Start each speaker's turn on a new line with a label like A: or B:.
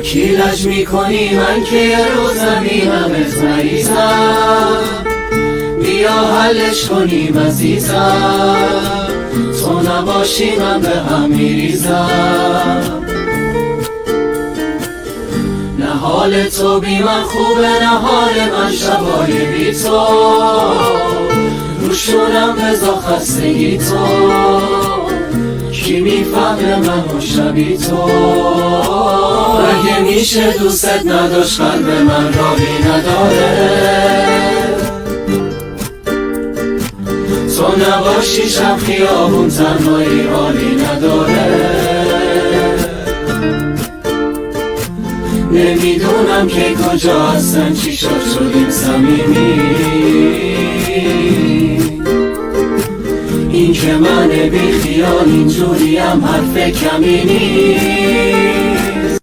A: کی لج میکنی من که یه روز زمینمت مریضم، بیا حلش کنیم عزیزم، تو نباشی من به هم میریزم. نه حال تو بی من خوبه نه حال من شبای بی تو، روشونم بزا خستگی تو، کی میفهمه من و شبی تو. اگه میشه دوست نداشت قلب من راهی نداره، تو نباشی شب خیابون تنهایی حالی نداره. نمیدونم که کجا هستن چی شد شدیم صمیمی، این که من بی خیال اینجوریم حرف کمی نیست.